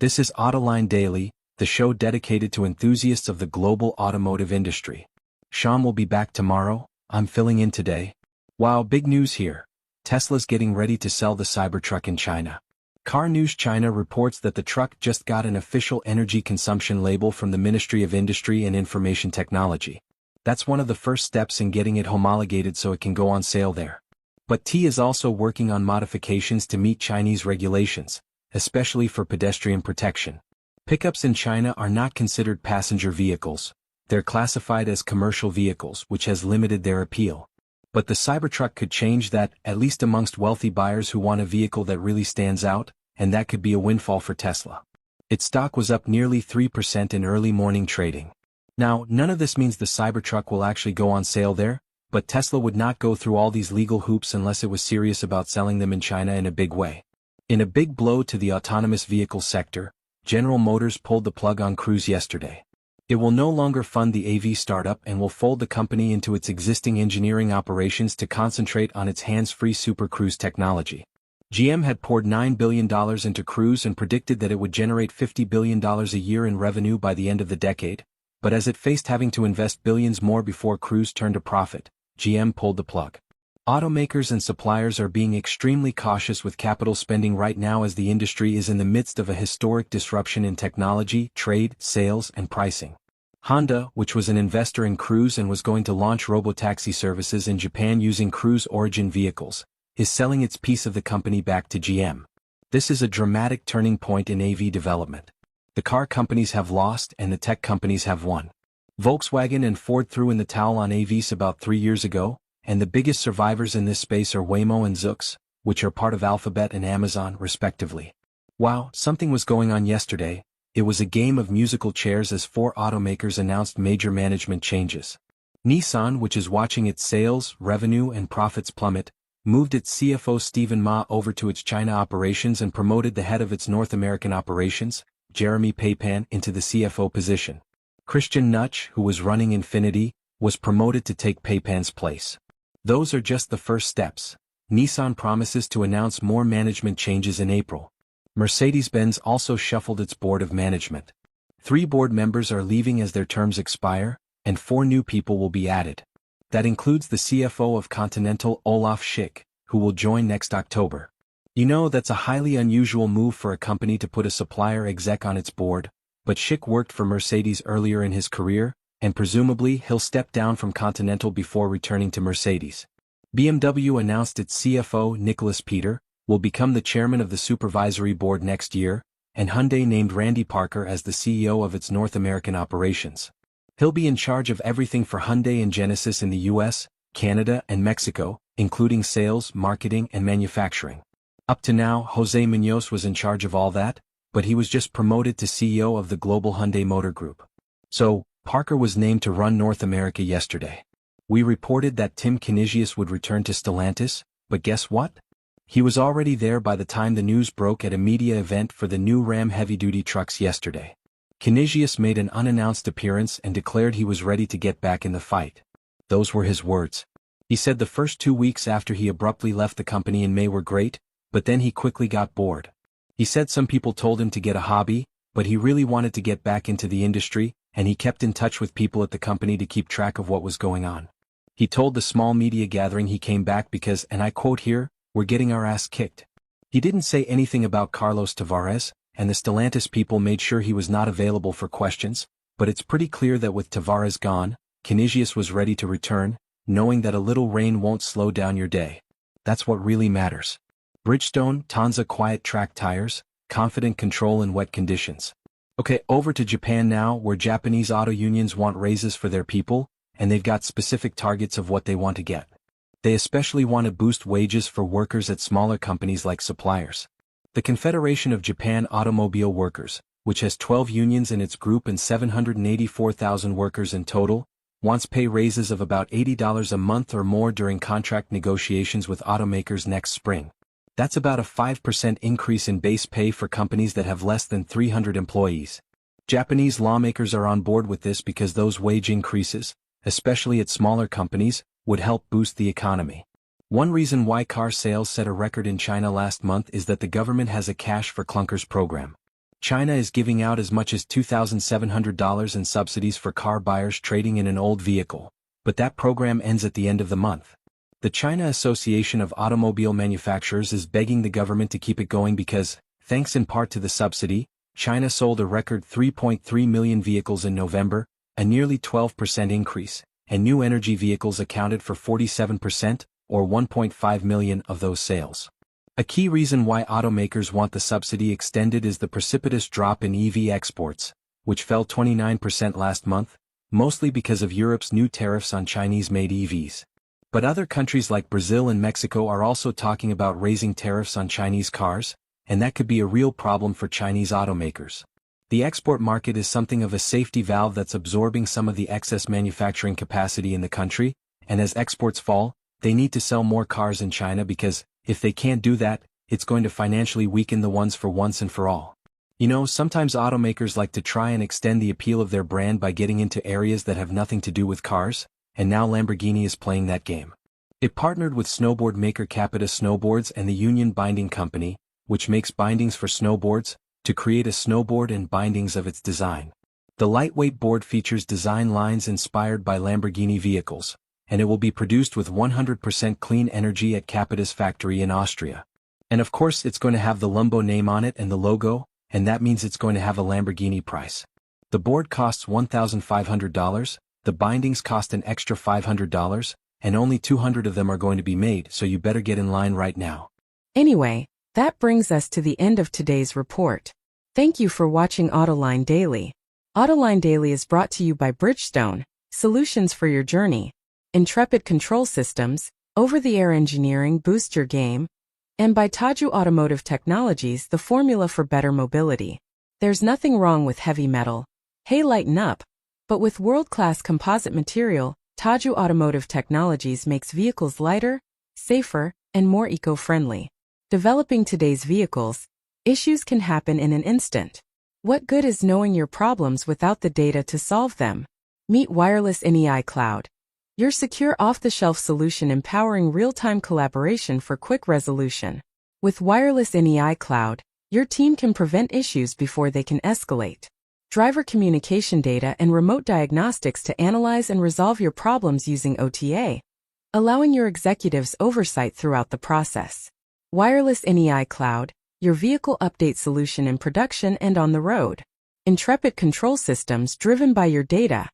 This is Autoline Daily, the show dedicated to enthusiasts of the global automotive industry. Sean will be back tomorrow. I'm filling in today. Wow, big news here. Tesla's getting ready to sell the Cybertruck in China. Car News China reports that the truck just got an official energy consumption label from the Ministry of Industry and Information Technology. That's one of the first steps in getting it homologated so it can go on sale there. But T is also working on modifications to meet Chinese regulations, especially for pedestrian protection. Pickups in China are not considered passenger vehicles. They're classified as commercial vehicles, which has limited their appeal. But the Cybertruck could change that, at least amongst wealthy buyers who want a vehicle that really stands out, and that could be a windfall for Tesla. Its stock was up nearly 3% in early morning trading. Now, none of this means the Cybertruck will actually go on sale there, but Tesla would not go through all these legal hoops unless it was serious about selling them in China in a big way. In a big blow to the autonomous vehicle sector, General Motors pulled the plug on Cruise yesterday. It will no longer fund the AV startup and will fold the company into its existing engineering operations to concentrate on its hands-free Super Cruise technology. GM had poured $9 billion into Cruise and predicted that it would generate $50 billion a year in revenue by the end of the decade, but as it faced having to invest billions more before Cruise turned a profit, GM pulled the plug. Automakers and suppliers are being extremely cautious with capital spending right now as the industry is in the midst of a historic disruption in technology, trade, sales, and pricing. Honda, which was an investor in Cruise and was going to launch robotaxi services in Japan using Cruise origin vehicles, is selling its piece of the company back to GM. This is a dramatic turning point in AV development. The car companies have lost and the tech companies have won. Volkswagen and Ford threw in the towel on AVs about 3 years ago, and the biggest survivors in this space are Waymo and Zoox, which are part of Alphabet and Amazon, respectively. Wow, something was going on yesterday. It was a game of musical chairs as 4 automakers announced major management changes. Nissan, which is watching its sales, revenue, and profits plummet, moved its CFO Stephen Ma over to its China operations and promoted the head of its North American operations, Jeremy Peipan, into the CFO position. Christian Nutch, who was running Infiniti, was promoted to take Peipan's place. Those are just the first steps. Nissan promises to announce more management changes in April. Mercedes-Benz also shuffled its board of management. 3 board members are leaving as their terms expire, and 4 new people will be added. That includes the CFO of Continental, Olaf Schick, who will join next October. You know, that's a highly unusual move for a company to put a supplier exec on its board, but Schick worked for Mercedes earlier in his career, and presumably he'll step down from Continental before returning to Mercedes. BMW announced its CFO, Nicholas Peter, will become the chairman of the supervisory board next year, and Hyundai named Randy Parker as the CEO of its North American operations. He'll be in charge of everything for Hyundai and Genesis in the US, Canada, and Mexico, including sales, marketing, and manufacturing. Up to now, Jose Munoz was in charge of all that, but he was just promoted to CEO of the global Hyundai Motor Group. So, Parker was named to run North America yesterday. We reported that Tim Knizius would return to Stellantis, but guess what? He was already there by the time the news broke at a media event for the new Ram heavy-duty trucks yesterday. Knizius made an unannounced appearance and declared he was ready to get back in the fight. Those were his words. He said the first 2 weeks after he abruptly left the company in May were great, but then he quickly got bored. He said some people told him to get a hobby, but he really wanted to get back into the industry, and he kept in touch with people at the company to keep track of what was going on. He told the small media gathering he came back because, and I quote here, "We're getting our ass kicked." He didn't say anything about Carlos Tavares, and the Stellantis people made sure he was not available for questions, but it's pretty clear that with Tavares gone, Knizius was ready to return, knowing that a little rain won't slow down your day. That's what really matters. Bridgestone, Tanza quiet track tires, confident control in wet conditions. Okay, over to Japan now, where Japanese auto unions want raises for their people, and they've got specific targets of what they want to get. They especially want to boost wages for workers at smaller companies like suppliers. The Confederation of Japan Automobile Workers, which has 12 unions in its group and 784,000 workers in total, wants pay raises of about $80 a month or more during contract negotiations with automakers next spring. That's about a 5% increase in base pay for companies that have less than 300 employees. Japanese lawmakers are on board with this because those wage increases, especially at smaller companies, would help boost the economy. One reason why car sales set a record in China last month is that the government has a cash for clunkers program. China is giving out as much as $2,700 in subsidies for car buyers trading in an old vehicle, but that program ends at the end of the month. The China Association of Automobile Manufacturers is begging the government to keep it going because, thanks in part to the subsidy, China sold a record 3.3 million vehicles in November, a nearly 12% increase, and new energy vehicles accounted for 47%, or 1.5 million of those sales. A key reason why automakers want the subsidy extended is the precipitous drop in EV exports, which fell 29% last month, mostly because of Europe's new tariffs on Chinese-made EVs. But other countries like Brazil and Mexico are also talking about raising tariffs on Chinese cars, and that could be a real problem for Chinese automakers. The export market is something of a safety valve that's absorbing some of the excess manufacturing capacity in the country, and as exports fall, they need to sell more cars in China because, if they can't do that, it's going to financially weaken the ones for once and for all. You know, sometimes automakers like to try and extend the appeal of their brand by getting into areas that have nothing to do with cars, and now Lamborghini is playing that game. It partnered with snowboard maker Capita Snowboards and the Union Binding Company, which makes bindings for snowboards, to create a snowboard and bindings of its design. The lightweight board features design lines inspired by Lamborghini vehicles, and it will be produced with 100% clean energy at Capita's factory in Austria. And of course it's going to have the Lumbo name on it and the logo, and that means it's going to have a Lamborghini price. The board costs $1,500, the bindings cost an extra $500, and only 200 of them are going to be made, so you better get in line right now. Anyway, that brings us to the end of today's report. Thank you for watching Autoline Daily. Autoline Daily is brought to you by Bridgestone, solutions for your journey, Intrepid Control Systems, over-the-air engineering boost your game, and by Taju Automotive Technologies, the formula for better mobility. There's nothing wrong with heavy metal. Hey, lighten up. But with world-class composite material, Taju Automotive Technologies makes vehicles lighter, safer, and more eco-friendly. Developing today's vehicles, issues can happen in an instant. What good is knowing your problems without the data to solve them? Meet Wireless NEI Cloud, your secure off-the-shelf solution empowering real-time collaboration for quick resolution. With Wireless NEI Cloud, your team can prevent issues before they can escalate. Driver communication data and remote diagnostics to analyze and resolve your problems using OTA, allowing your executives oversight throughout the process. Wireless NEI Cloud, your vehicle update solution in production and on the road. Intrepid Control Systems driven by your data,